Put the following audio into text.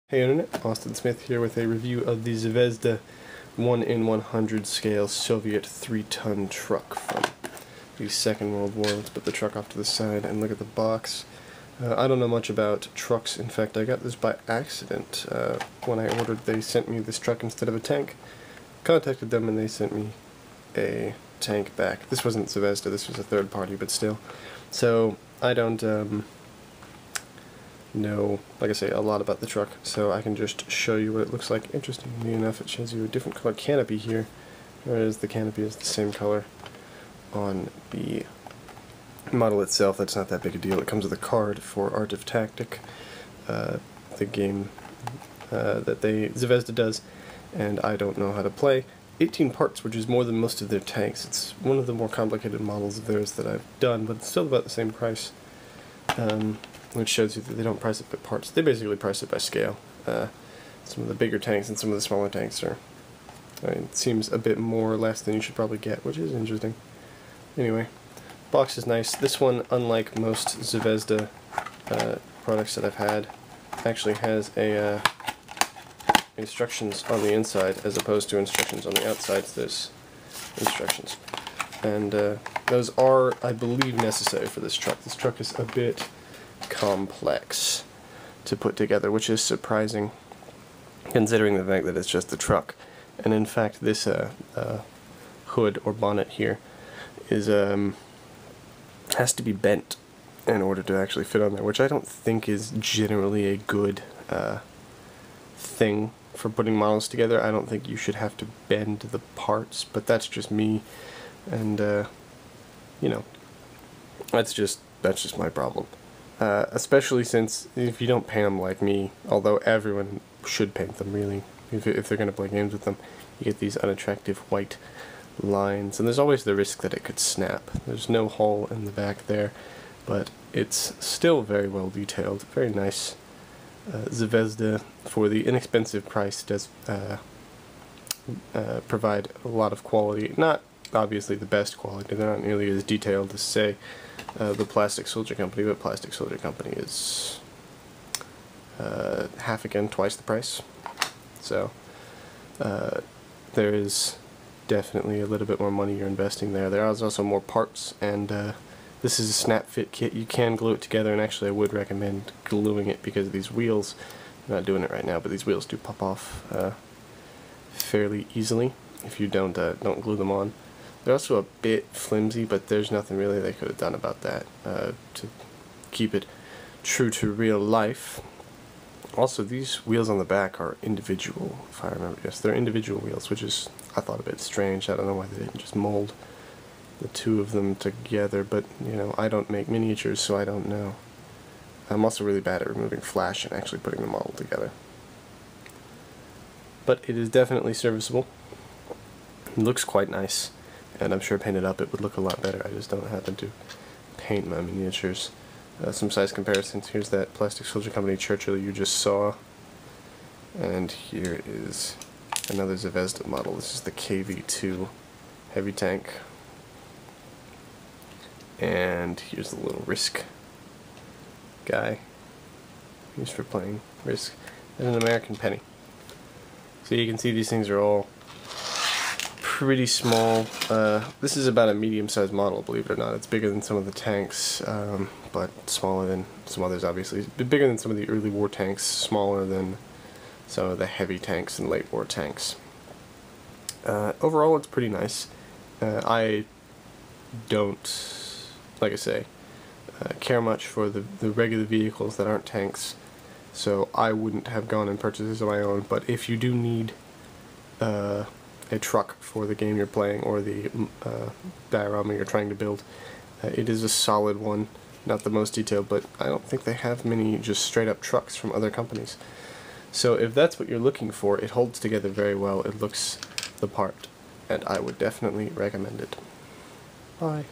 Hey Internet, Austin Smith here with a review of the Zvezda 1 in 100 scale Soviet 3-ton truck from the Second World War. Let's put the truck off to the side and look at the box. I don't know much about trucks. In fact, I got this by accident. When I ordered, they sent me this truck instead of a tank. Contacted them and they sent me a tank back. This wasn't Zvezda, this was a third party, but still. So I don't know, like I say, a lot about the truck, so I can just show you what it looks like. Interestingly enough, it shows you a different color canopy here, whereas the canopy is the same color on the model itself. That's not that big a deal. It comes with a card for Art of Tactic, the game that Zvezda does, and I don't know how to play. 18 parts, which is more than most of their tanks. It's one of the more complicated models of theirs that I've done, but it's still about the same price. Which shows you that they don't price it by parts. They basically price it by scale. Some of the bigger tanks and some of the smaller tanks are, it seems a bit more or less than you should probably get, which is interesting. Anyway, box is nice. This one, unlike most Zvezda products that I've had, actually has a instructions on the inside as opposed to instructions on the outside. So there's instructions, and those are, I believe, necessary for this truck. This truck is a bit complex to put together, which is surprising considering the fact that it's just the truck. And in fact, this hood or bonnet here is has to be bent in order to actually fit on there, which I don't think is generally a good thing for putting models together. I don't think you should have to bend the parts, but that's just me, and you know, that's just my problem. Especially since if you don't paint them like me, although everyone should paint them really, if they're going to play games with them, you get these unattractive white lines, and there's always the risk that it could snap. There's no hole in the back there, but it's still very well detailed, very nice. Zvezda, for the inexpensive price, does provide a lot of quality. Not obviously the best quality, they're not nearly as detailed as, say, the Plastic Soldier Company, but Plastic Soldier Company is half again, twice the price. So there is definitely a little bit more money you're investing there. There is also more parts, and this is a snap fit kit. You can glue it together, and actually I would recommend gluing it because of these wheels. I'm not doing it right now, but these wheels do pop off fairly easily if you don't glue them on. They're also a bit flimsy, but there's nothing really they could have done about that to keep it true to real life. Also, these wheels on the back are individual, if I remember. Yes, they're individual wheels, which is, I thought, a bit strange. I don't know why they didn't just mold the two of them together, but, you know, I don't make miniatures, so I don't know. I'm also really bad at removing flash and actually putting the model together. But it is definitely serviceable. It looks quite nice, and I'm sure painted up it would look a lot better. I just don't happen to paint my miniatures. Some size comparisons. Here's that Plastic Soldier Company Churchill you just saw, and here is another Zvezda model. This is the KV-2 heavy tank, and here's the little Risk guy used for playing Risk, and an American penny. So you can see these things are all pretty small. This is about a medium-sized model, believe it or not. It's bigger than some of the tanks, but smaller than some others, obviously. It's bigger than some of the early war tanks, smaller than some of the heavy tanks and late war tanks. Overall, it's pretty nice. I don't, like I say, care much for the regular vehicles that aren't tanks, so I wouldn't have gone and purchased this on my own. But if you do need a truck for the game you're playing, or the diorama you're trying to build, it is a solid one. Not the most detailed, but I don't think they have many just straight up trucks from other companies. So if that's what you're looking for, it holds together very well, it looks the part, and I would definitely recommend it. Bye.